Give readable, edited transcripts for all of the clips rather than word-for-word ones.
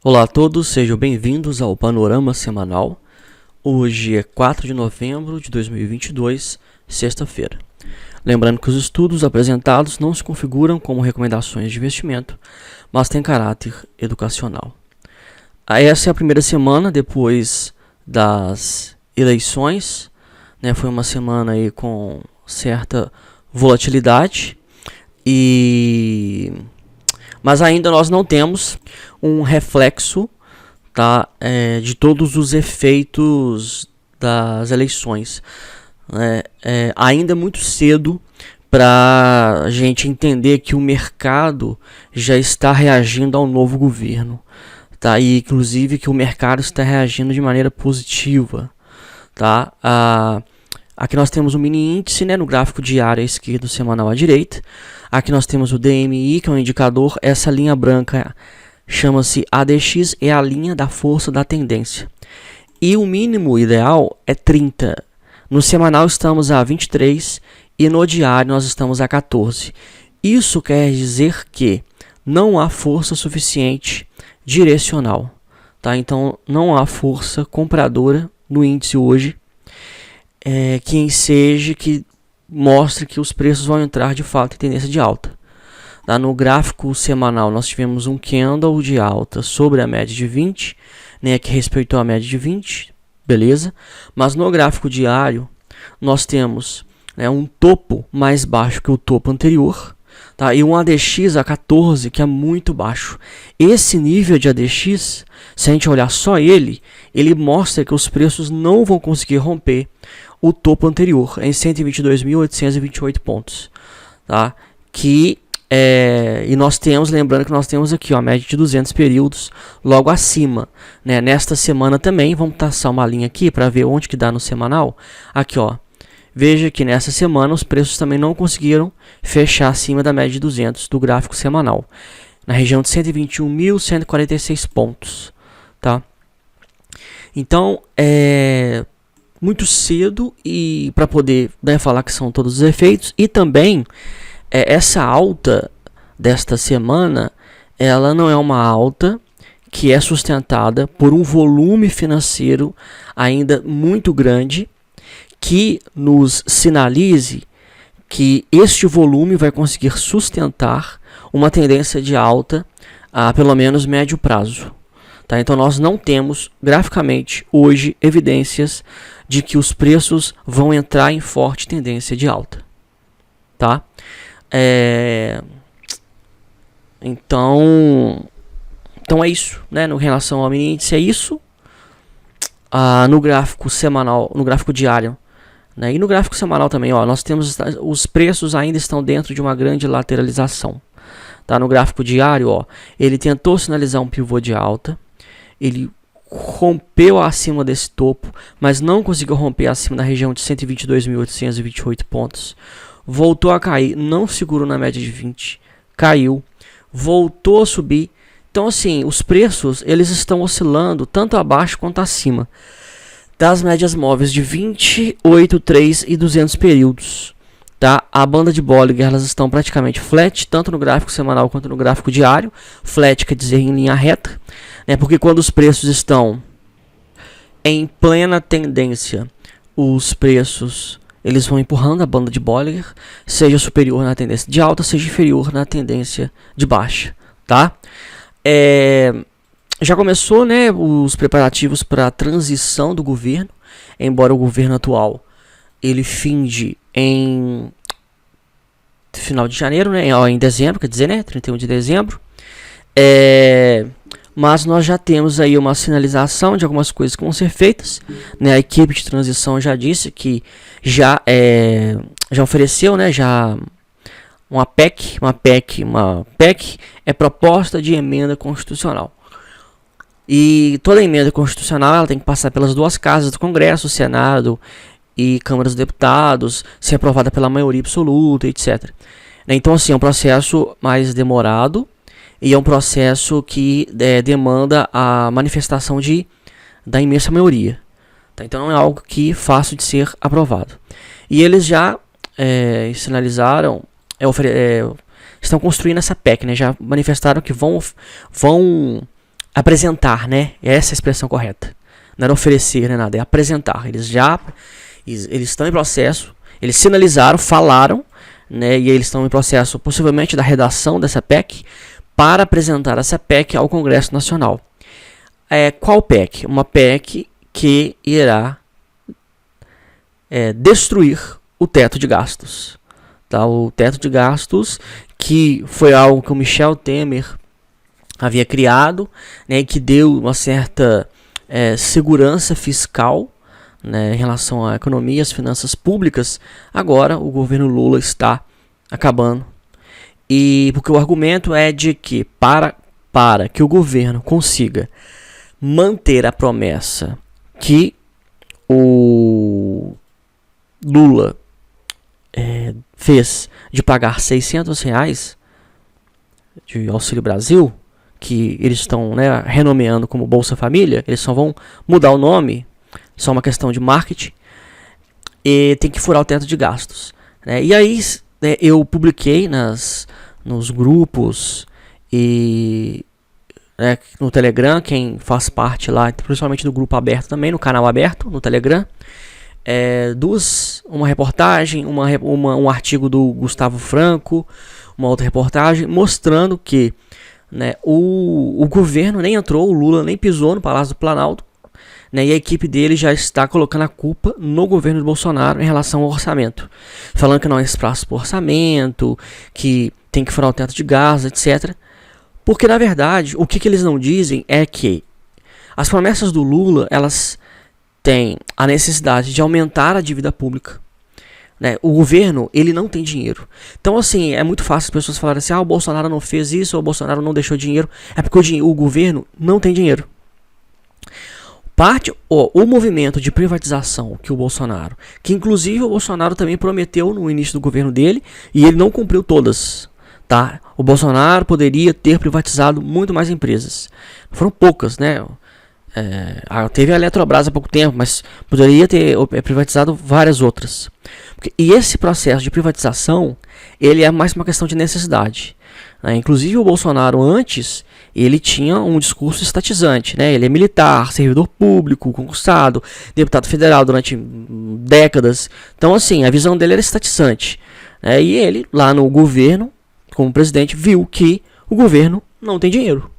Olá a todos, sejam bem-vindos ao Panorama Semanal. Hoje é 4 de novembro de 2022, sexta-feira. Lembrando que os estudos apresentados não se configuram como recomendações de investimento, mas têm caráter educacional. Essa é a primeira semana depois das eleições, né? Foi uma semana aí com certa volatilidade, mas ainda nós não temos um reflexo, tá, de todos os efeitos das eleições. Ainda é muito cedo para a gente entender que o mercado já está reagindo ao novo governo, tá? E inclusive que o mercado está reagindo de maneira positiva, tá? Aqui nós temos o mini índice, né, no gráfico diário à esquerda, o semanal à direita. Aqui nós temos o DMI, que é um indicador. Essa linha branca chama-se ADX, é a linha da força da tendência. E o mínimo ideal é 30. No semanal estamos a 23 e no diário nós estamos a 14. Isso quer dizer que não há força suficiente direcional, tá? Então não há força compradora no índice hoje que mostre que os preços vão entrar de fato em tendência de alta. Tá? No gráfico semanal nós tivemos um candle de alta sobre a média de 20, né, que respeitou a média de 20, beleza? Mas no gráfico diário nós temos, né, um topo mais baixo que o topo anterior, tá? E um ADX a 14 que é muito baixo. Esse nível de ADX, se a gente olhar só ele mostra que os preços não vão conseguir romper o topo anterior em 122.828 pontos, tá? E nós temos, lembrando que nós temos aqui a média de 200 períodos logo acima, né? Nesta semana também, vamos traçar uma linha aqui para ver onde que dá no semanal. Aqui, ó, veja que nessa semana os preços também não conseguiram fechar acima da média de 200 do gráfico semanal, na região de 121.146 pontos, tá? Então, muito cedo e para poder, né, falar que são todos os efeitos. E também essa alta desta semana, ela não é uma alta que é sustentada por um volume financeiro ainda muito grande, que nos sinalize que este volume vai conseguir sustentar uma tendência de alta a pelo menos médio prazo. Tá? Então nós não temos graficamente hoje evidências de que os preços vão entrar em forte tendência de alta. Tá? Então é isso, né? No relação ao mini índice é isso. No gráfico semanal, no gráfico diário, né? E no gráfico semanal também, ó, nós temos os preços ainda estão dentro de uma grande lateralização. Tá? No gráfico diário, ó, ele tentou sinalizar um pivô de alta. Ele rompeu acima desse topo, mas não conseguiu romper acima da região de 122.828 pontos. Voltou a cair, não segurou na média de 20, caiu, voltou a subir. Então, assim, os preços eles estão oscilando tanto abaixo quanto acima das médias móveis de 20, 8, 3 e 200 períodos. Tá? A banda de Bollinger, elas estão praticamente flat, tanto no gráfico semanal quanto no gráfico diário. Flat quer dizer em linha reta, né? Porque quando os preços estão em plena tendência, os preços eles vão empurrando a banda de Bollinger, seja superior na tendência de alta, seja inferior na tendência de baixa. Tá? Já começou, né, os preparativos para a transição do governo, embora o governo atual ele finde em final de janeiro, né, em dezembro, quer dizer, né, 31 de dezembro. Mas nós já temos aí uma sinalização de algumas coisas que vão ser feitas, né? A equipe de transição já disse que já ofereceu, né, já uma PEC é proposta de emenda constitucional. E toda emenda constitucional ela tem que passar pelas duas casas do Congresso, o Senado e Câmara dos Deputados, ser aprovada pela maioria absoluta, etc. Então, assim, é um processo mais demorado e é um processo que demanda a manifestação da imensa maioria. Tá? Então, não é algo que é fácil de ser aprovado. E eles já sinalizaram, estão construindo essa PEC, né? Já manifestaram que vão apresentar, né? Essa é a expressão correta. Não era oferecer, nem nada, é apresentar. Eles estão em processo, eles sinalizaram, falaram, né? E eles estão em processo, possivelmente, da redação dessa PEC para apresentar essa PEC ao Congresso Nacional. Qual PEC? Uma PEC que irá destruir o teto de gastos. Tá? O teto de gastos, que foi algo que o Michel Temer havia criado, né, que deu uma certa segurança fiscal, né, em relação à economia e às finanças públicas. Agora o governo Lula está acabando. E porque o argumento é de que para que o governo consiga manter a promessa que o Lula fez de pagar R$600 de Auxílio Brasil, que eles estão, né, renomeando como Bolsa Família, eles só vão mudar o nome, só uma questão de marketing, e tem que furar o teto de gastos, né? E aí eu publiquei nos grupos e no Telegram, quem faz parte lá, principalmente do grupo aberto também, no canal aberto, no Telegram, uma reportagem, um artigo do Gustavo Franco, uma outra reportagem, mostrando que, né, o governo nem entrou, o Lula nem pisou no Palácio do Planalto, né, e a equipe dele já está colocando a culpa no governo de Bolsonaro em relação ao orçamento, falando que não há espaço para orçamento, que tem que furar o teto de gastos, etc. Porque, na verdade, o que eles não dizem é que as promessas do Lula, elas têm a necessidade de aumentar a dívida pública, né? O governo, ele não tem dinheiro. Então, assim, é muito fácil as pessoas falarem assim, o Bolsonaro não fez isso, ou o Bolsonaro não deixou dinheiro. É porque o governo não tem dinheiro. O movimento de privatização que o Bolsonaro, que inclusive o Bolsonaro também prometeu no início do governo dele, e ele não cumpriu todas, tá? O Bolsonaro poderia ter privatizado muito mais empresas. Foram poucas, né? Teve a Eletrobras há pouco tempo, mas poderia ter privatizado várias outras. E esse processo de privatização, ele é mais uma questão de necessidade, né? Inclusive o Bolsonaro antes, ele tinha um discurso estatizante, né? Ele é militar, servidor público, concursado, deputado federal durante décadas. Então, assim, a visão dele era estatizante, né? E ele, lá no governo, como presidente, viu que o governo não tem dinheiro,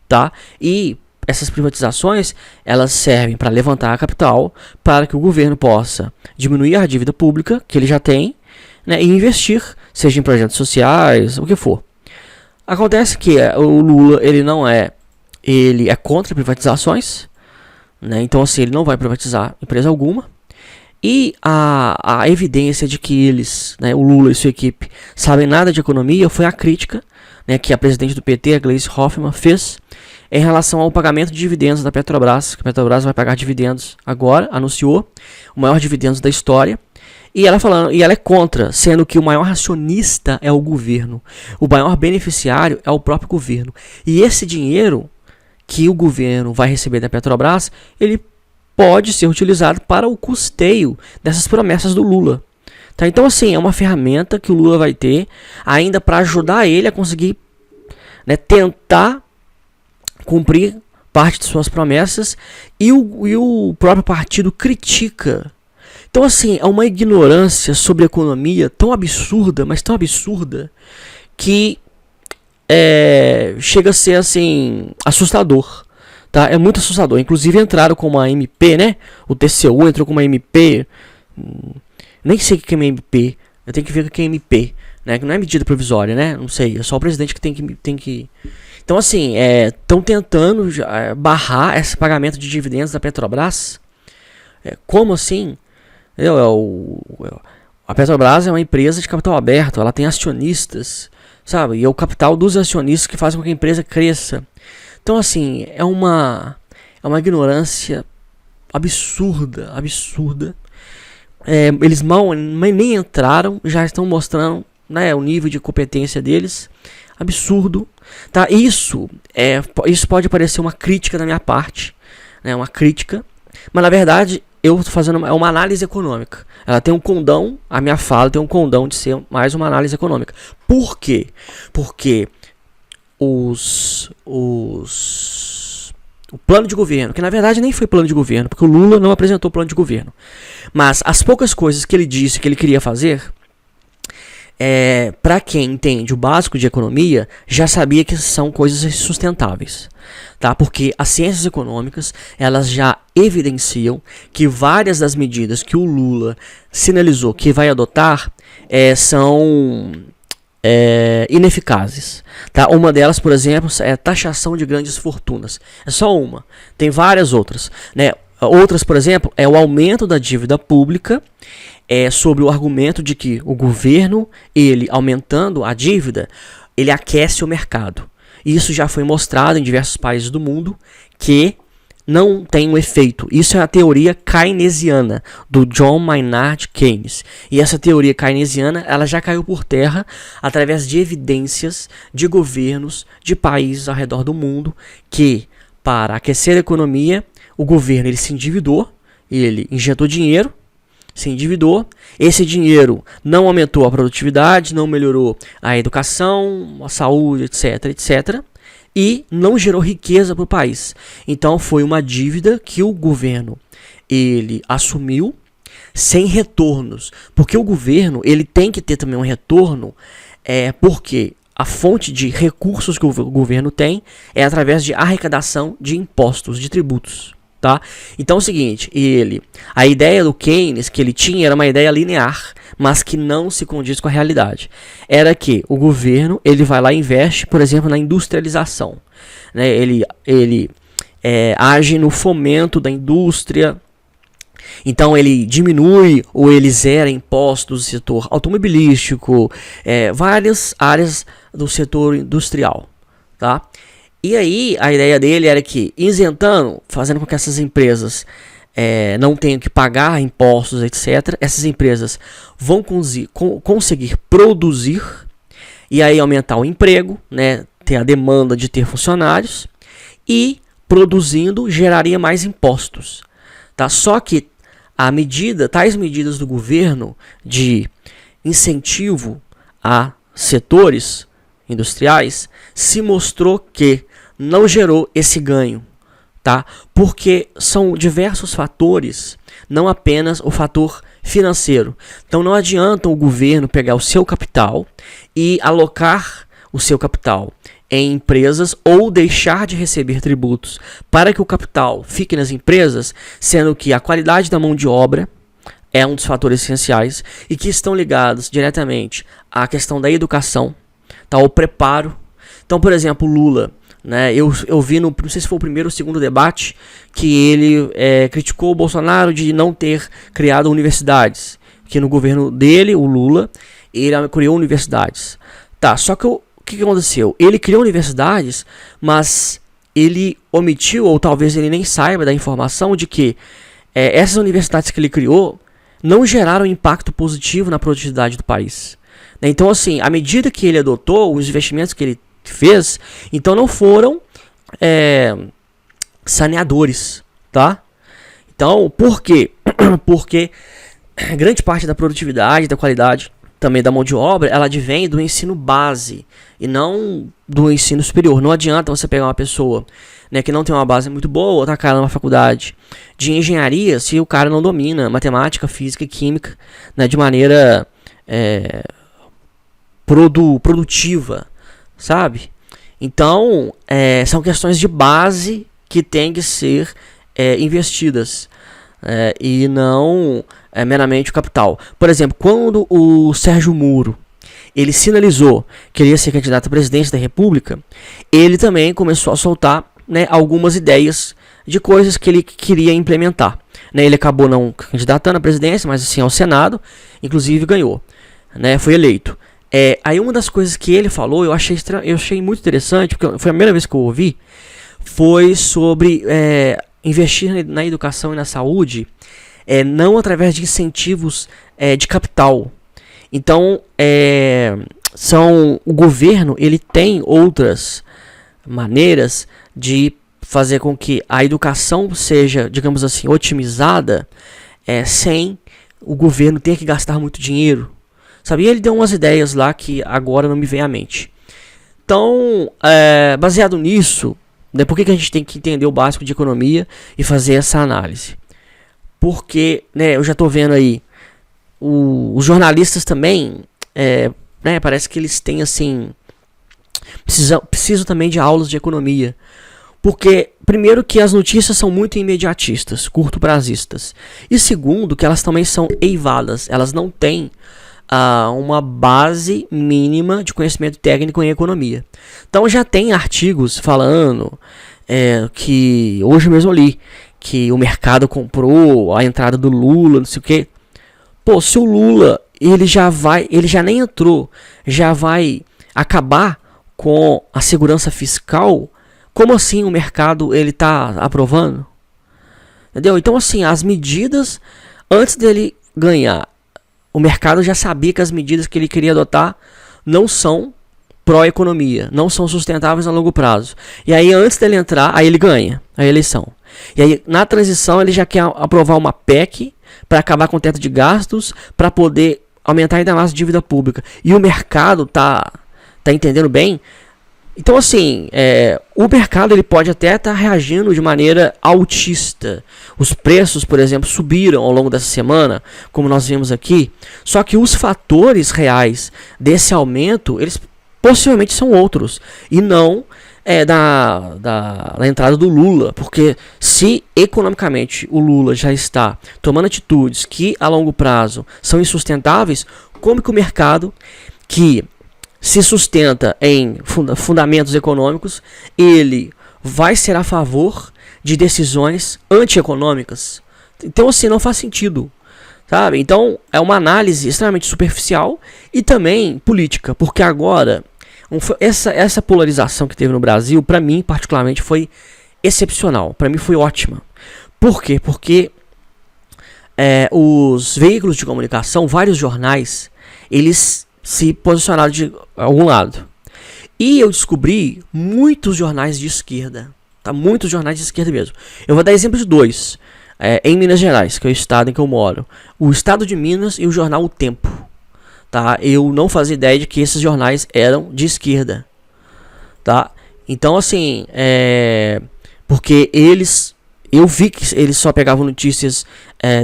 tá? E essas privatizações, elas servem para levantar a capital, para que o governo possa diminuir a dívida pública que ele já tem, né, e investir, seja em projetos sociais, o que for. Acontece que o Lula, ele é contra privatizações, né, então assim, ele não vai privatizar empresa alguma. E a evidência de que eles, né, o Lula e sua equipe, sabem nada de economia foi a crítica, né, que a presidente do PT, a Gleisi Hoffmann, fez em relação ao pagamento de dividendos da Petrobras, que a Petrobras vai pagar dividendos agora, anunciou, o maior dividendos da história, e ela é contra, sendo que o maior acionista é o governo, o maior beneficiário é o próprio governo. E esse dinheiro que o governo vai receber da Petrobras, ele pode ser utilizado para o custeio dessas promessas do Lula. Tá? Então, assim, é uma ferramenta que o Lula vai ter ainda para ajudar ele a conseguir, né, tentar cumprir parte de suas promessas, e o próprio partido critica. Então, assim, é uma ignorância sobre a economia tão absurda, mas tão absurda, que chega a ser, assim, assustador. Tá? É muito assustador. Inclusive entraram com uma MP, né? O TCU entrou com uma MP. Nem sei o que é uma MP. Eu tenho que ver o que é MP, né? Que não é medida provisória, né? Não sei. É só o presidente que tem que... Então, assim, estão tentando barrar esse pagamento de dividendos da Petrobras. Como assim? A Petrobras é uma empresa de capital aberto. Ela tem acionistas, sabe? E é o capital dos acionistas que faz com que a empresa cresça. Então, assim, é uma ignorância absurda. Eles nem entraram, já estão mostrando, né, o nível de competência deles. Absurdo, tá? Isso pode parecer uma crítica da minha parte, né? Uma crítica, mas na verdade eu estou fazendo uma análise econômica. Ela tem um condão, a minha fala tem um condão de ser mais uma análise econômica. Por quê? Porque os o plano de governo, que na verdade nem foi plano de governo, porque o Lula não apresentou plano de governo. Mas as poucas coisas que ele disse que ele queria fazer, para quem entende o básico de economia, já sabia que são coisas sustentáveis, tá? Porque as ciências econômicas, elas já evidenciam que várias das medidas que o Lula sinalizou que vai adotar são ineficazes, tá? Uma delas, por exemplo, é a taxação de grandes fortunas. É só uma, tem várias outras, né? Outras, por exemplo, é o aumento da dívida pública, sobre o argumento de que o governo, ele aumentando a dívida, ele aquece o mercado. Isso já foi mostrado em diversos países do mundo que não tem um efeito. Isso é a teoria keynesiana do John Maynard Keynes. E essa teoria keynesiana, ela já caiu por terra através de evidências de governos de países ao redor do mundo que, para aquecer a economia, o governo ele se endividou, ele injetou dinheiro, se endividou, esse dinheiro não aumentou a produtividade, não melhorou a educação, a saúde, etc, etc, e não gerou riqueza para o país. Então foi uma dívida que o governo ele assumiu sem retornos, porque o governo ele tem que ter também um retorno, porque a fonte de recursos que o governo tem é através de arrecadação de impostos, de tributos. Tá? Então é o seguinte, a ideia do Keynes que ele tinha era uma ideia linear, mas que não se condiz com a realidade. Era que o governo ele vai lá e investe, por exemplo, na industrialização, né? Ele age no fomento da indústria. Então ele diminui ou ele zera impostos do setor automobilístico, várias áreas do setor industrial, tá? E aí, a ideia dele era que, isentando, fazendo com que essas empresas não tenham que pagar impostos, etc., essas empresas vão conseguir produzir e aí aumentar o emprego, né, ter a demanda de ter funcionários e, produzindo, geraria mais impostos. Tá? Só que tais medidas do governo de incentivo a setores industriais se mostrou que não gerou esse ganho, tá? Porque são diversos fatores, não apenas o fator financeiro. Então não adianta o governo pegar o seu capital e alocar o seu capital em empresas ou deixar de receber tributos para que o capital fique nas empresas, sendo que a qualidade da mão de obra é um dos fatores essenciais e que estão ligados diretamente à questão da educação, tá? O preparo. Então, por exemplo, Lula, né, eu vi, não sei se foi o primeiro ou o segundo debate, que ele criticou o Bolsonaro de não ter criado universidades. Que no governo dele, o Lula, ele criou universidades. Tá, só que o que aconteceu? Ele criou universidades, mas ele omitiu, ou talvez ele nem saiba da informação de que essas universidades que ele criou não geraram impacto positivo na produtividade do país. Então, assim, à medida que ele adotou, os investimentos que ele fez, então não foram saneadores, tá? Então, por quê? Porque grande parte da produtividade, da qualidade, também da mão de obra, ela advém do ensino base e não do ensino superior. Não adianta você pegar uma pessoa, né, que não tem uma base muito boa, tacar ela numa faculdade de engenharia se o cara não domina matemática, física e química, né, de maneira produtiva, sabe? Então, são questões de base que têm que ser investidas, e não meramente o capital. Por exemplo, quando o Sérgio Moro ele sinalizou que ele ia ser candidato à presidência da República, ele também começou a soltar, né, algumas ideias de coisas que ele queria implementar. Né, ele acabou não candidatando à presidência, mas assim ao Senado, inclusive ganhou, né, foi eleito. Aí uma das coisas que ele falou, eu achei muito interessante, porque foi a primeira vez que eu ouvi, foi sobre investir na educação e na saúde, não através de incentivos de capital. Então, o governo ele tem outras maneiras de fazer com que a educação seja, digamos assim, otimizada, sem o governo ter que gastar muito dinheiro. Sabe? E ele deu umas ideias lá que agora não me vem à mente. Então, baseado nisso, Por que a gente tem que entender o básico de economia e fazer essa análise? Porque, né, eu já estou vendo aí, os jornalistas também, né, parece que eles têm assim, precisam também de aulas de economia. Porque, primeiro, que as notícias são muito imediatistas, curto-prazistas. E segundo, que elas também são eivadas. Elas não têm uma base mínima de conhecimento técnico em economia. Então já tem artigos falando que, hoje mesmo eu li, que o mercado comprou a entrada do Lula, não sei o quê. Pô, se o Lula, ele já nem entrou, já vai acabar com a segurança fiscal, como assim o mercado ele tá aprovando? Entendeu? Então assim, as medidas, antes dele ganhar, o mercado já sabia que as medidas que ele queria adotar não são pró-economia, não são sustentáveis a longo prazo. E aí antes dele entrar, aí ele ganha a eleição. E aí na transição ele já quer aprovar uma PEC para acabar com o teto de gastos, para poder aumentar ainda mais a dívida pública. E o mercado tá entendendo bem? Então assim, o mercado ele pode até estar reagindo de maneira altista. Os preços, por exemplo, subiram ao longo dessa semana, como nós vimos aqui. Só que os fatores reais desse aumento, eles possivelmente são outros. E não da entrada do Lula. Porque se economicamente o Lula já está tomando atitudes que a longo prazo são insustentáveis, como que o mercado que se sustenta em fundamentos econômicos, ele vai ser a favor de decisões antieconômicas? Então assim, não faz sentido, sabe? Então é uma análise extremamente superficial e também política, porque agora essa polarização que teve no Brasil, para mim particularmente, foi excepcional, para mim foi ótima. Por quê? Porque os veículos de comunicação, vários jornais, eles se posicionaram de algum lado. E eu descobri muitos jornais de esquerda. Tá? Muitos jornais de esquerda mesmo. Eu vou dar exemplo de dois. Em Minas Gerais, que é o estado em que eu moro. O Estado de Minas e o jornal O Tempo. Tá? Eu não fazia ideia de que esses jornais eram de esquerda. Tá? Então assim, porque eu vi que eles só pegavam notícias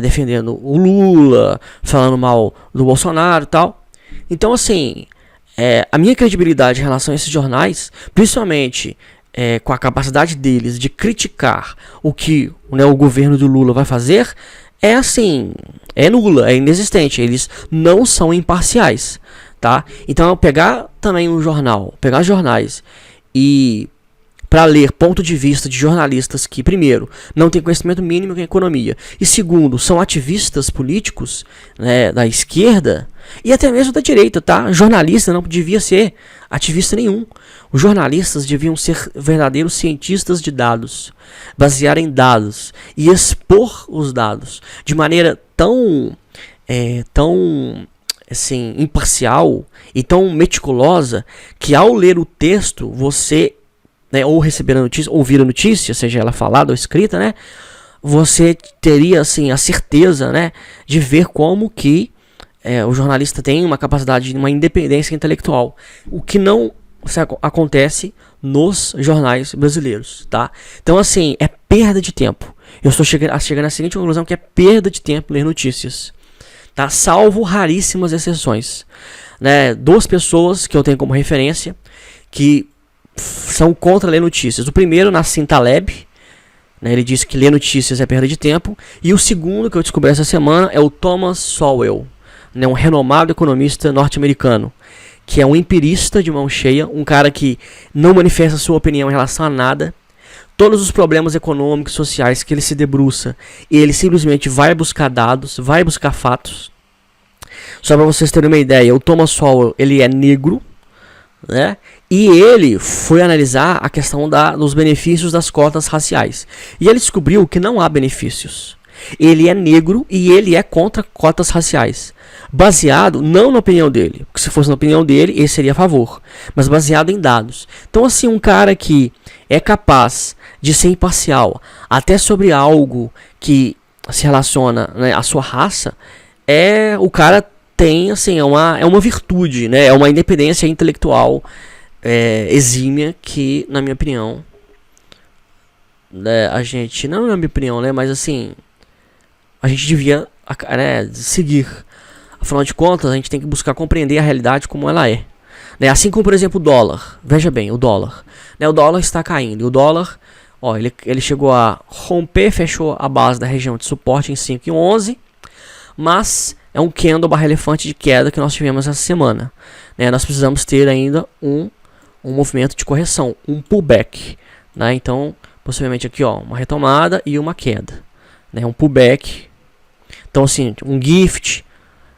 defendendo o Lula, falando mal do Bolsonaro e tal. Então assim, a minha credibilidade em relação a esses jornais, principalmente com a capacidade deles de criticar o que o governo do Lula vai fazer, é nula, é inexistente. Eles não são imparciais, tá? Então pegar também pegar jornais e para ler ponto de vista de jornalistas que, primeiro, não têm conhecimento mínimo em economia, e segundo, são ativistas políticos, né, da esquerda e até mesmo da direita, tá? Jornalista não devia ser ativista nenhum. Os jornalistas deviam ser verdadeiros cientistas de dados, basear em dados e expor os dados de maneira tão assim, imparcial e tão meticulosa que ao ler o texto você, ou receber a notícia, ouvir a notícia, seja ela falada ou escrita, né, você teria assim a certeza, né, de ver como que o jornalista tem uma capacidade, uma independência intelectual, o que não acontece nos jornais brasileiros, tá? Então assim, é perda de tempo. Eu estou chegando na seguinte conclusão, que é perda de tempo ler notícias, tá? Salvo raríssimas exceções, né? Duas pessoas que eu tenho como referência que são contra ler notícias. O primeiro, Nassim Taleb, né? Ele disse que ler notícias é perda de tempo. E o segundo que eu descobri essa semana é o Thomas Sowell, né? Um renomado economista norte-americano, que é um empirista de mão cheia, um cara que não manifesta sua opinião em relação a nada. Todos os problemas econômicos, sociais que ele se debruça, ele simplesmente vai buscar dados, vai buscar fatos. Só para vocês terem uma ideia, o Thomas Sowell, ele é negro, né? E ele foi analisar a questão dos benefícios das cotas raciais. E ele descobriu que não há benefícios. Ele é negro e ele é contra cotas raciais. Baseado não na opinião dele, porque se fosse na opinião dele, ele seria a favor, mas baseado em dados. Então assim, um cara que é capaz de ser imparcial até sobre algo que se relaciona, né, à sua raça, o cara tem assim, é uma virtude, né, é uma independência intelectual exímia que, na minha opinião, né, a gente, não é a minha opinião, né, mas assim, a gente devia, né, seguir. Afinal de contas, a gente tem que buscar compreender a realidade como ela é. Né? Assim como, por exemplo, o dólar. Veja bem, o dólar. Né, o dólar está caindo. E o dólar, ó, ele chegou a romper, fechou a base da região de suporte em 5,11. Mas é um candle barra elefante de queda que nós tivemos essa semana. Né? Nós precisamos ter ainda um movimento de correção, um pullback. Né? Então, possivelmente aqui, ó, uma retomada e uma queda. Né? Um pullback. Então, assim, um gift.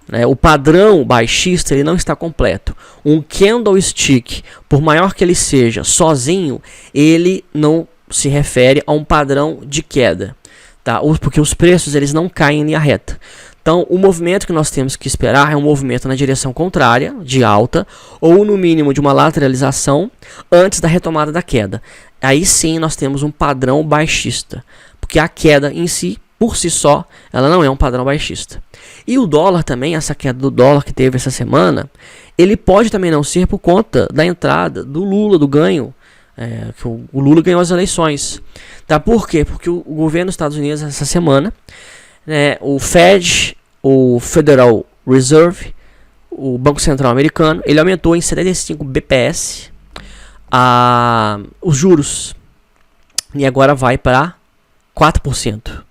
Né? O padrão baixista ele não está completo. Um candlestick, por maior que ele seja, sozinho, ele não se refere a um padrão de queda. Tá? Porque os preços eles não caem em linha reta. Então, o movimento que nós temos que esperar é um movimento na direção contrária, de alta, ou no mínimo de uma lateralização, antes da retomada da queda. Aí sim nós temos um padrão baixista, porque a queda em si, por si só, ela não é um padrão baixista. E o dólar também, essa queda do dólar que teve essa semana, ele pode também não ser por conta da entrada do Lula, do ganho, que o Lula ganhou as eleições. Tá? Por quê? Porque o governo dos Estados Unidos essa semana, o Fed, o Federal Reserve, o Banco Central Americano, ele aumentou em 75 BPS os juros. E agora vai para 4%.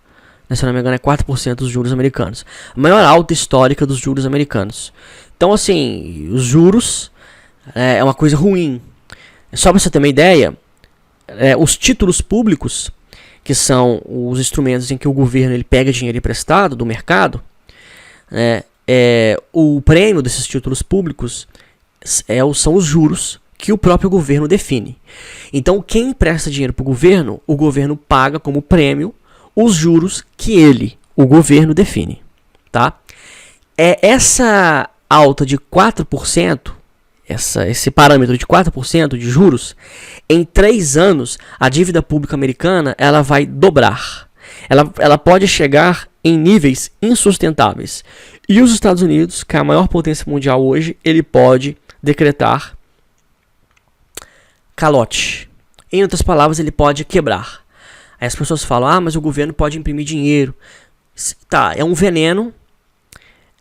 Se não me engano, é 4% dos juros americanos. A maior alta histórica dos juros americanos. Então, assim, os juros é uma coisa ruim. Só para você ter uma ideia, os títulos públicos, que são os instrumentos em que o governo ele pega dinheiro emprestado do mercado, o prêmio desses títulos públicos são os juros que o próprio governo define. Então, quem empresta dinheiro para o governo paga como prêmio os juros que o governo define. Tá? Essa alta de 4%, esse parâmetro de 4% de juros, em 3 anos, a dívida pública americana ela vai dobrar. Ela pode chegar em níveis insustentáveis. E os Estados Unidos, que é a maior potência mundial hoje, ele pode decretar calote. Em outras palavras, ele pode quebrar. Aí as pessoas falam, mas o governo pode imprimir dinheiro. Tá, é um veneno,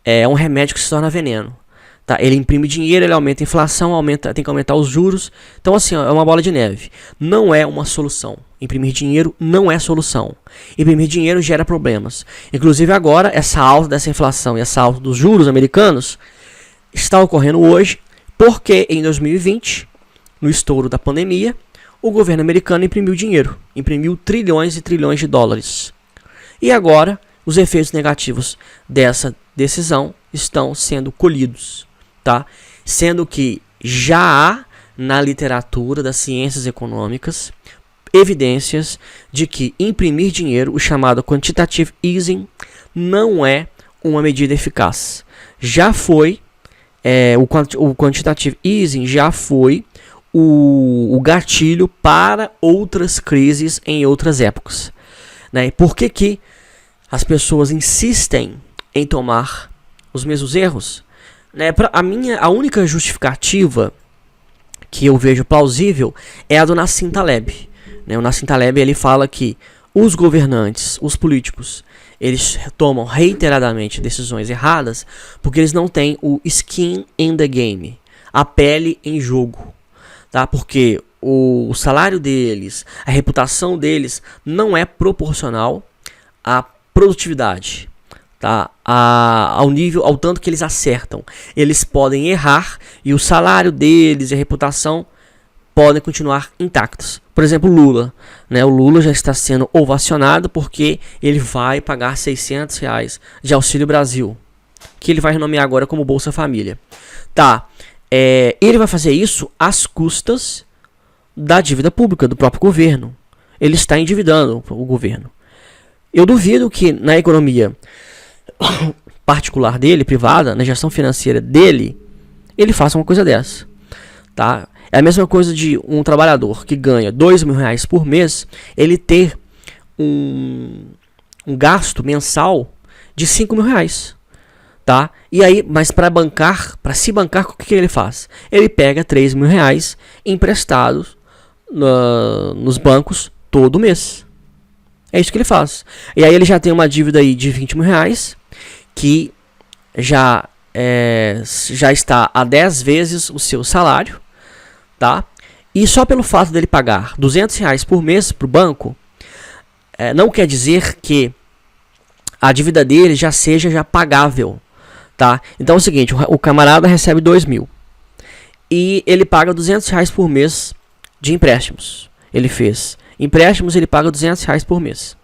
é um remédio que se torna veneno. Tá, ele imprime dinheiro, ele aumenta a inflação, tem que aumentar os juros. Então, assim, é uma bola de neve. Não é uma solução. Imprimir dinheiro não é solução. Imprimir dinheiro gera problemas. Inclusive agora, essa alta dessa inflação e essa alta dos juros americanos está ocorrendo hoje porque em 2020, no estouro da pandemia, o governo americano imprimiu dinheiro. Imprimiu trilhões e trilhões de dólares. E agora, os efeitos negativos dessa decisão estão sendo colhidos. Tá? Sendo que já há na literatura das ciências econômicas evidências de que imprimir dinheiro, o chamado quantitative easing, não é uma medida eficaz. Já foi, o quantitative easing já foi o gatilho para outras crises em outras épocas. Né? E por que as pessoas insistem em tomar os mesmos erros? A única justificativa que eu vejo plausível é a do Nassim Taleb. O Nassim Taleb ele fala que os governantes, os políticos, eles tomam reiteradamente decisões erradas porque eles não têm o skin in the game, a pele em jogo. Tá? Porque o salário deles, a reputação deles não é proporcional à produtividade. Tá? Ao tanto que eles acertam. Eles podem errar e o salário deles e a reputação podem continuar intactos. Por exemplo, Lula. O Lula já está sendo ovacionado porque ele vai pagar R$600 de Auxílio Brasil, que ele vai renomear agora como Bolsa Família. Tá? Ele vai fazer isso às custas da dívida pública do próprio governo. Ele está endividando o governo. Eu duvido que na economia particular dele, privada, na gestão financeira dele, ele faça uma coisa dessa. Tá? É a mesma coisa de um trabalhador que ganha R$2.000 por mês, ele ter um gasto mensal de R$5.000. Tá? E aí, mas para se bancar, o que ele faz? Ele pega R$3.000 emprestados nos bancos todo mês. É isso que ele faz. E aí ele já tem uma dívida aí de 20 mil reais, que já está a 10 vezes o seu salário, tá? E só pelo fato dele pagar 200 reais por mês para o banco, não quer dizer que a dívida dele já seja pagável, tá? Então é o seguinte, o camarada recebe 2 mil e ele paga 200 reais por mês de empréstimos. Ele fez empréstimos, ele paga 200 reais por mês.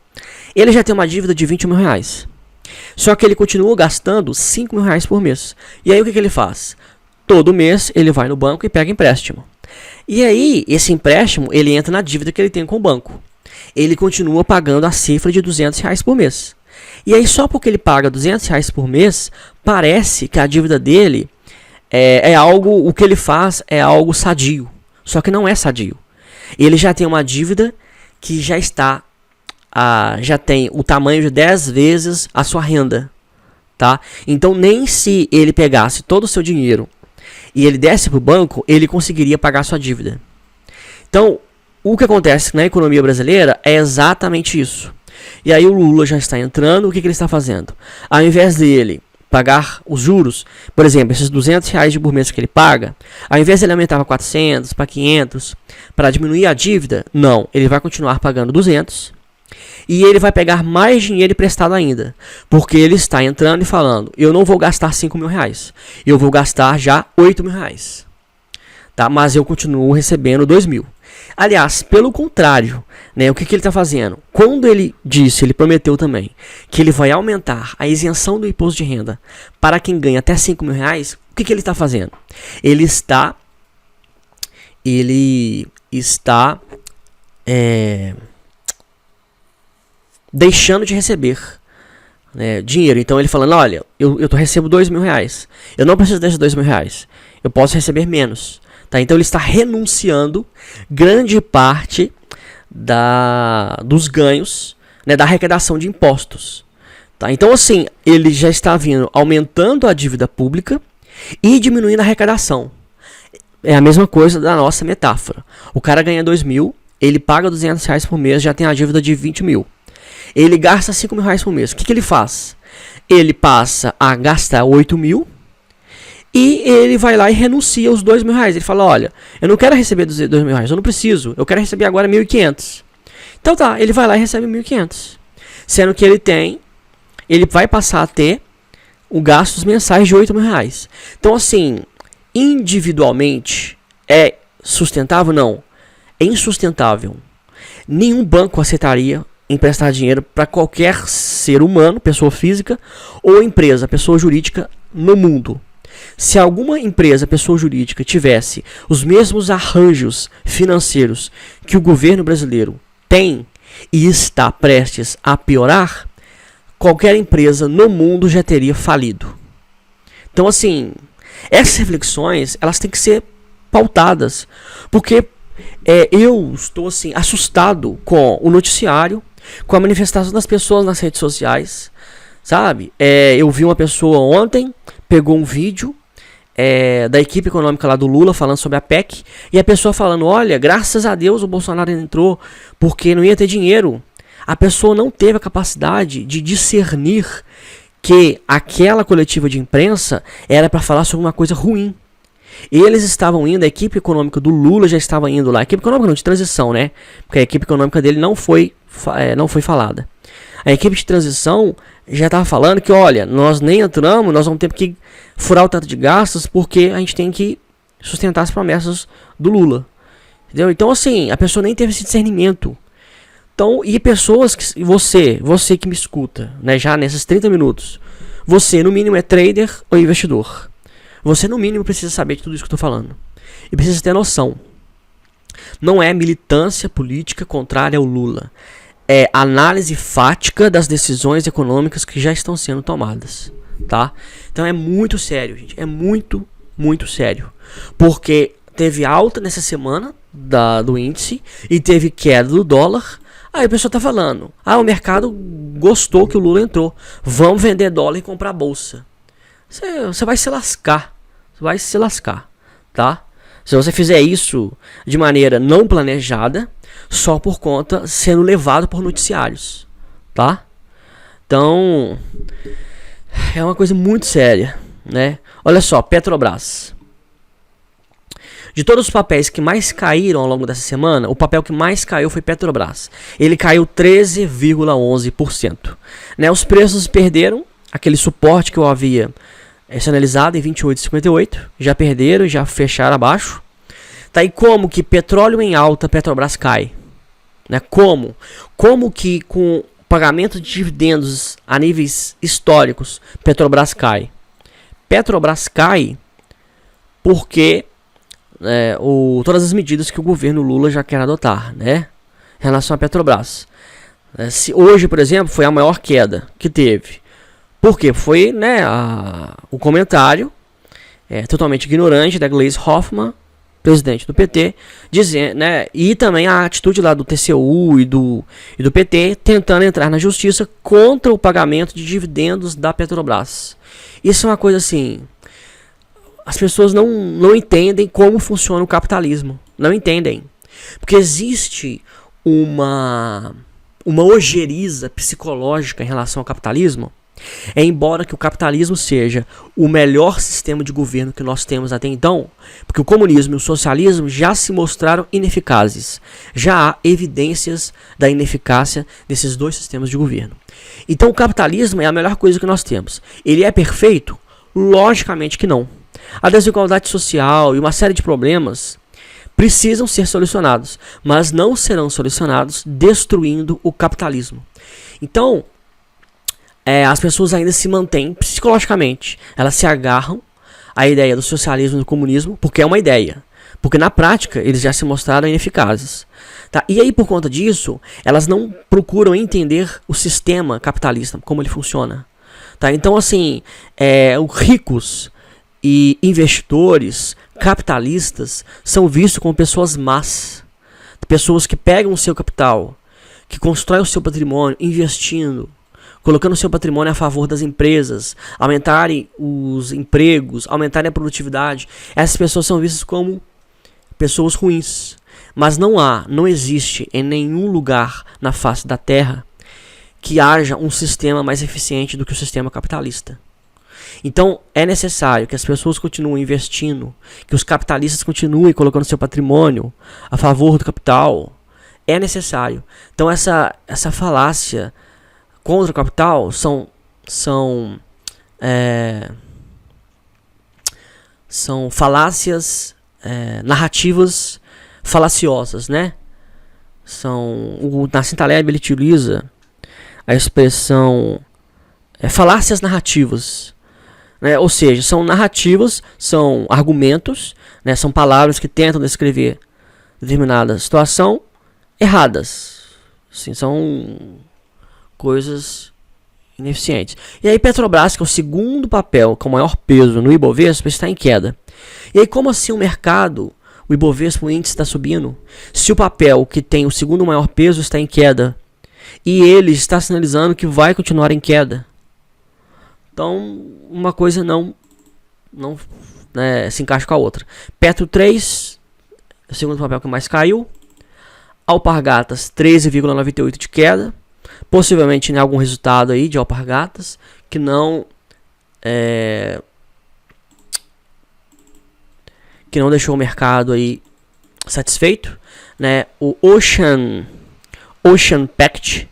Ele já tem uma dívida de 20 mil reais. Só que ele continua gastando 5 mil reais por mês. E aí o que ele faz? Todo mês ele vai no banco e pega empréstimo. E aí esse empréstimo ele entra na dívida que ele tem com o banco. Ele continua pagando a cifra de 200 reais por mês. E aí só porque ele paga 200 reais por mês, parece que a dívida dele é algo, o que ele faz é algo sadio. Só que não é sadio. Ele já tem uma dívida que já tem o tamanho de 10 vezes a sua renda, tá? Então nem se ele pegasse todo o seu dinheiro e ele desse para o banco, ele conseguiria pagar a sua dívida. Então, o que acontece na economia brasileira é exatamente isso. E aí o Lula já está entrando, o que ele está fazendo? Ao invés dele pagar os juros, por exemplo, esses 200 reais por mês que ele paga, ao invés de ele aumentar para 400, para 500, para diminuir a dívida, não, ele vai continuar pagando 200 e ele vai pegar mais dinheiro emprestado ainda, porque ele está entrando e falando, eu não vou gastar 5 mil reais, eu vou gastar já 8 mil reais, tá? Mas eu continuo recebendo 2 mil. Aliás, pelo contrário, né, o que ele está fazendo? Quando ele prometeu também que ele vai aumentar a isenção do imposto de renda para quem ganha até 5 mil reais, o que ele está fazendo? Ele está deixando de receber, né, dinheiro. Então ele falando, olha, eu recebo 2 mil reais, eu não preciso desses 2 mil reais, eu posso receber menos. Tá, então ele está renunciando grande parte dos ganhos, né, da arrecadação de impostos. Tá? Então assim, ele já está vindo aumentando a dívida pública e diminuindo a arrecadação. É a mesma coisa da nossa metáfora. O cara ganha 2 mil, ele paga 200 reais por mês, já tem a dívida de 20 mil. Ele gasta 5 mil reais por mês. O que ele faz? Ele passa a gastar 8 mil. E ele vai lá e renuncia os 2 mil reais. Ele fala, olha, eu não quero receber 2 mil reais, eu não preciso. Eu quero receber agora 1.500. Então tá, ele vai lá e recebe 1.500. Sendo que ele vai passar a ter o gastos mensais de 8 mil reais. Então assim, individualmente, é sustentável? Não. É insustentável. Nenhum banco aceitaria emprestar dinheiro para qualquer ser humano, pessoa física, ou empresa, pessoa jurídica no mundo. Se alguma empresa, pessoa jurídica, tivesse os mesmos arranjos financeiros que o governo brasileiro tem e está prestes a piorar, qualquer empresa no mundo já teria falido. Então, assim, essas reflexões, elas têm que ser pautadas, porque eu estou assim assustado com o noticiário, com a manifestação das pessoas nas redes sociais, sabe? Eu vi uma pessoa ontem, pegou um vídeo da equipe econômica lá do Lula falando sobre a PEC, e a pessoa falando, olha, graças a Deus o Bolsonaro entrou, porque não ia ter dinheiro. A pessoa não teve a capacidade de discernir que aquela coletiva de imprensa era para falar sobre uma coisa ruim. Eles estavam indo, a equipe econômica do Lula já estava indo lá, a equipe econômica não, de transição, né? Porque a equipe econômica dele não foi falada. A equipe de transição já estava falando que, olha, nós nem entramos, nós vamos ter que furar o teto de gastos porque a gente tem que sustentar as promessas do Lula. Entendeu? Então, assim, a pessoa nem teve esse discernimento. Então, e pessoas que você que me escuta, né, já nesses 30 minutos, você no mínimo é trader ou investidor. Você no mínimo precisa saber de tudo isso que eu estou falando. E precisa ter noção. Não é militância política contrária ao Lula. É análise fática das decisões econômicas que já estão sendo tomadas, tá? Então é muito sério, gente. É muito, muito sério. Porque teve alta nessa semana do índice e teve queda do dólar. Aí a pessoa tá falando, o mercado gostou que o Lula entrou, vamos vender dólar e comprar bolsa. Você vai se lascar, tá? Se você fizer isso de maneira não planejada, só por conta sendo levado por noticiários, tá? Então, é uma coisa muito séria, né? Olha só, Petrobras. De todos os papéis que mais caíram ao longo dessa semana, o papel que mais caiu foi Petrobras. Ele caiu 13,11%. Né? Os preços perderam aquele suporte que eu havia sinalizado em 28,58. Já perderam, já fecharam abaixo. Tá, e como que petróleo em alta, Petrobras cai? Né? Como que com pagamento de dividendos a níveis históricos, Petrobras cai? Petrobras cai porque todas as medidas que o governo Lula já quer adotar, né, em relação à Petrobras. Se hoje, por exemplo, foi a maior queda que teve. Por quê? Foi, né, o comentário totalmente ignorante da Gleisi Hoffmann, presidente do PT, dizendo, né, e também a atitude lá do TCU e do PT tentando entrar na justiça contra o pagamento de dividendos da Petrobras. Isso é uma coisa assim. As pessoas não entendem como funciona o capitalismo. Não entendem. Porque existe uma ojeriza psicológica em relação ao capitalismo. Embora que o capitalismo seja o melhor sistema de governo que nós temos até então, porque o comunismo e o socialismo já se mostraram ineficazes. Já há evidências da ineficácia desses dois sistemas de governo. Então o capitalismo é a melhor coisa que nós temos. Ele é perfeito? Logicamente que não. A desigualdade social e uma série de problemas precisam ser solucionados, mas não serão solucionados destruindo o capitalismo. Então, as pessoas ainda se mantêm psicologicamente, elas se agarram à ideia do socialismo e do comunismo, porque é uma ideia, porque na prática eles já se mostraram ineficazes. Tá? E aí, por conta disso, elas não procuram entender o sistema capitalista, como ele funciona. Tá? Então, assim, os ricos e investidores capitalistas são vistos como pessoas más, pessoas que pegam o seu capital, que constroem o seu patrimônio investindo, colocando o seu patrimônio a favor das empresas, aumentarem os empregos, aumentarem a produtividade. Essas pessoas são vistas como pessoas ruins. Mas não existe em nenhum lugar na face da Terra que haja um sistema mais eficiente do que o sistema capitalista. Então é necessário que as pessoas continuem investindo, que os capitalistas continuem colocando seu patrimônio a favor do capital. É necessário. Então essa falácia contra o capital são falácias narrativas falaciosas, né? O Nassim Taleb ele utiliza a expressão falácias narrativas. Ou seja, são narrativas, são argumentos, né, são palavras que tentam descrever determinada situação erradas. Assim, são coisas ineficientes. E aí Petrobras, que é o segundo papel com maior peso no Ibovespa, está em queda. E aí como assim o mercado, o Ibovespa, o índice está subindo? Se o papel que tem o segundo maior peso está em queda, e ele está sinalizando que vai continuar em queda. Então, uma coisa não se encaixa com a outra. Petro 3, o segundo papel que mais caiu. Alpargatas, 13,98 de queda. Possivelmente em algum resultado aí de Alpargatas que não deixou o mercado aí satisfeito, né? O Ocean Pact,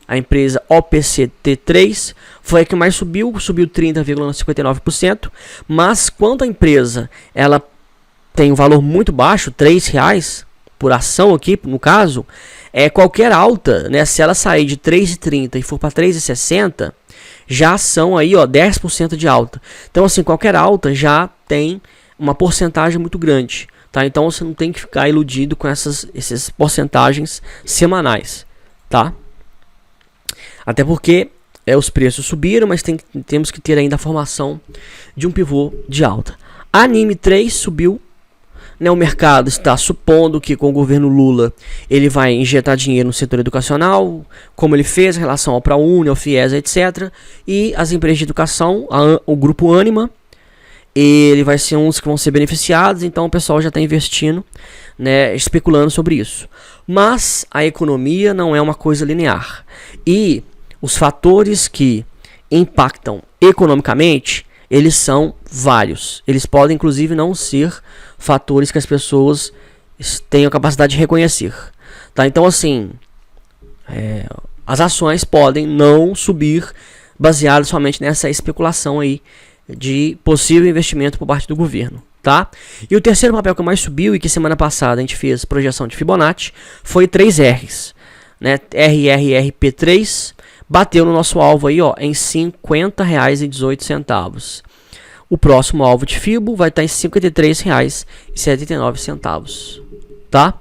a empresa OPCT3, foi a que mais subiu 30,59%, mas quando a empresa ela tem um valor muito baixo, R$3 por ação aqui, no caso, qualquer alta, né, se ela sair de 3,30 e for para 3,60, já são aí, 10% de alta. Então, assim, qualquer alta já tem uma porcentagem muito grande, tá? Então, você não tem que ficar iludido com essas porcentagens semanais, tá? Até porque os preços subiram, mas temos que ter ainda a formação de um pivô de alta. A Anime 3 subiu, né, o mercado está supondo que com o governo Lula ele vai injetar dinheiro no setor educacional, como ele fez em relação ao ProUni, ao FIES, etc. E as empresas de educação, o grupo Ânima, ele vai ser uns que vão ser beneficiados, então o pessoal já está investindo, né, especulando sobre isso. Mas a economia não é uma coisa linear. E os fatores que impactam economicamente, eles são vários. Eles podem, inclusive, não ser fatores que as pessoas tenham a capacidade de reconhecer. Tá? Então, assim, as ações podem não subir baseado somente nessa especulação aí de possível investimento por parte do governo. Tá? E o terceiro papel que mais subiu e que semana passada a gente fez projeção de Fibonacci foi 3Rs, né? RRRP3 bateu no nosso alvo aí, ó, em R$ 50,18. O próximo alvo de Fibo vai estar em R$ 53,79, tá?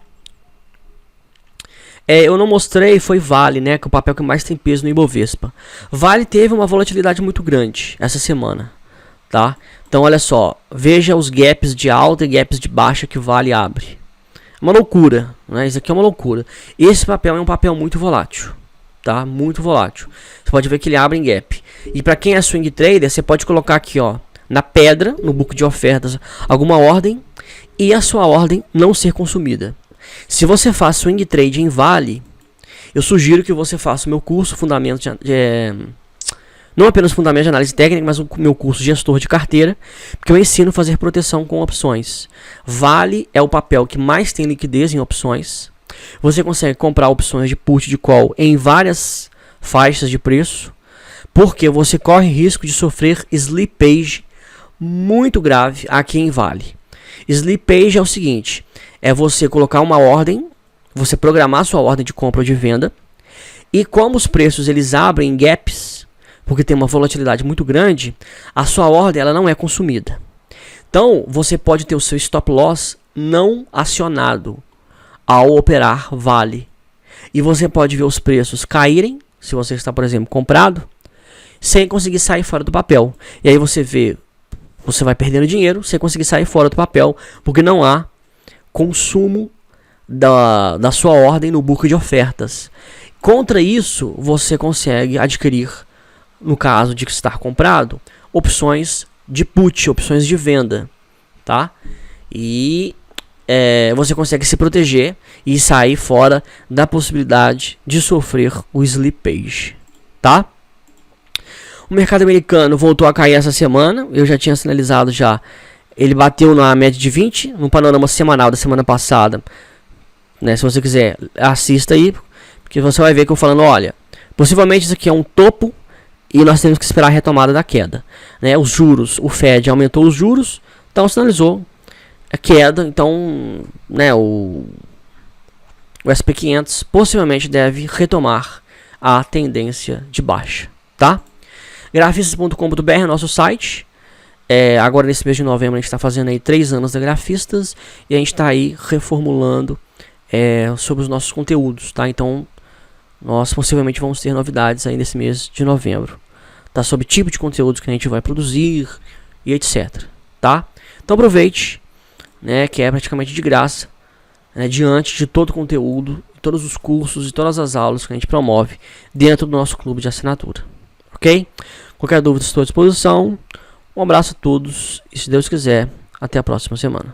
Eu não mostrei, foi Vale, né, que é o papel que mais tem peso no Ibovespa. Vale teve uma volatilidade muito grande essa semana, tá? Então, olha só, veja os gaps de alta e gaps de baixa que o Vale abre. É uma loucura, né? Isso aqui é uma loucura. Esse papel é um papel muito volátil, tá? Muito volátil. Você pode ver que ele abre em gap. E para quem é swing trader, você pode colocar aqui, ó, na pedra, no book de ofertas, alguma ordem e a sua ordem não ser consumida. Se você faz swing trade em Vale, eu sugiro que você faça o meu curso Fundamentos não apenas Fundamentos de Análise Técnica, mas o meu curso Gestor de Carteira, porque eu ensino a fazer proteção com opções. Vale é o papel que mais tem liquidez em opções. Você consegue comprar opções de put e de call em várias faixas de preço, porque você corre risco de sofrer slippage muito grave aqui em Vale. Slippage é o seguinte, é você colocar uma ordem, você programar sua ordem de compra ou de venda, e como os preços eles abrem em gaps, porque tem uma volatilidade muito grande, a sua ordem ela não é consumida. Então, você pode ter o seu stop loss não acionado ao operar Vale. E você pode ver os preços caírem, se você está, por exemplo, comprado, sem conseguir sair fora do papel. E aí você vê, você vai perdendo dinheiro sem conseguir sair fora do papel, porque não há consumo da sua ordem no book de ofertas. Contra isso, você consegue adquirir, no caso de estar comprado, opções de put, opções de venda, tá? E você consegue se proteger e sair fora da possibilidade de sofrer o slippage, tá? O mercado americano voltou a cair essa semana, eu já tinha sinalizado já, ele bateu na média de 20, no panorama semanal da semana passada, né? Se você quiser, assista aí, porque você vai ver que eu falando, olha, possivelmente isso aqui é um topo e nós temos que esperar a retomada da queda, né? Os juros, o Fed aumentou os juros, então sinalizou a queda, então, né, o SP500 possivelmente deve retomar a tendência de baixa, tá? Grafistas.com.br é nosso site. Agora nesse mês de novembro a gente está fazendo aí 3 anos da Grafistas e a gente está aí reformulando sobre os nossos conteúdos, tá? Então nós possivelmente vamos ter novidades aí nesse mês de novembro, tá? Sobre tipo de conteúdos que a gente vai produzir e etc, tá? Então aproveite, né, que é praticamente de graça, né, diante de todo o conteúdo, todos os cursos e todas as aulas que a gente promove dentro do nosso clube de assinatura, ok? Qualquer dúvida estou à disposição. Um abraço a todos e, se Deus quiser, até a próxima semana.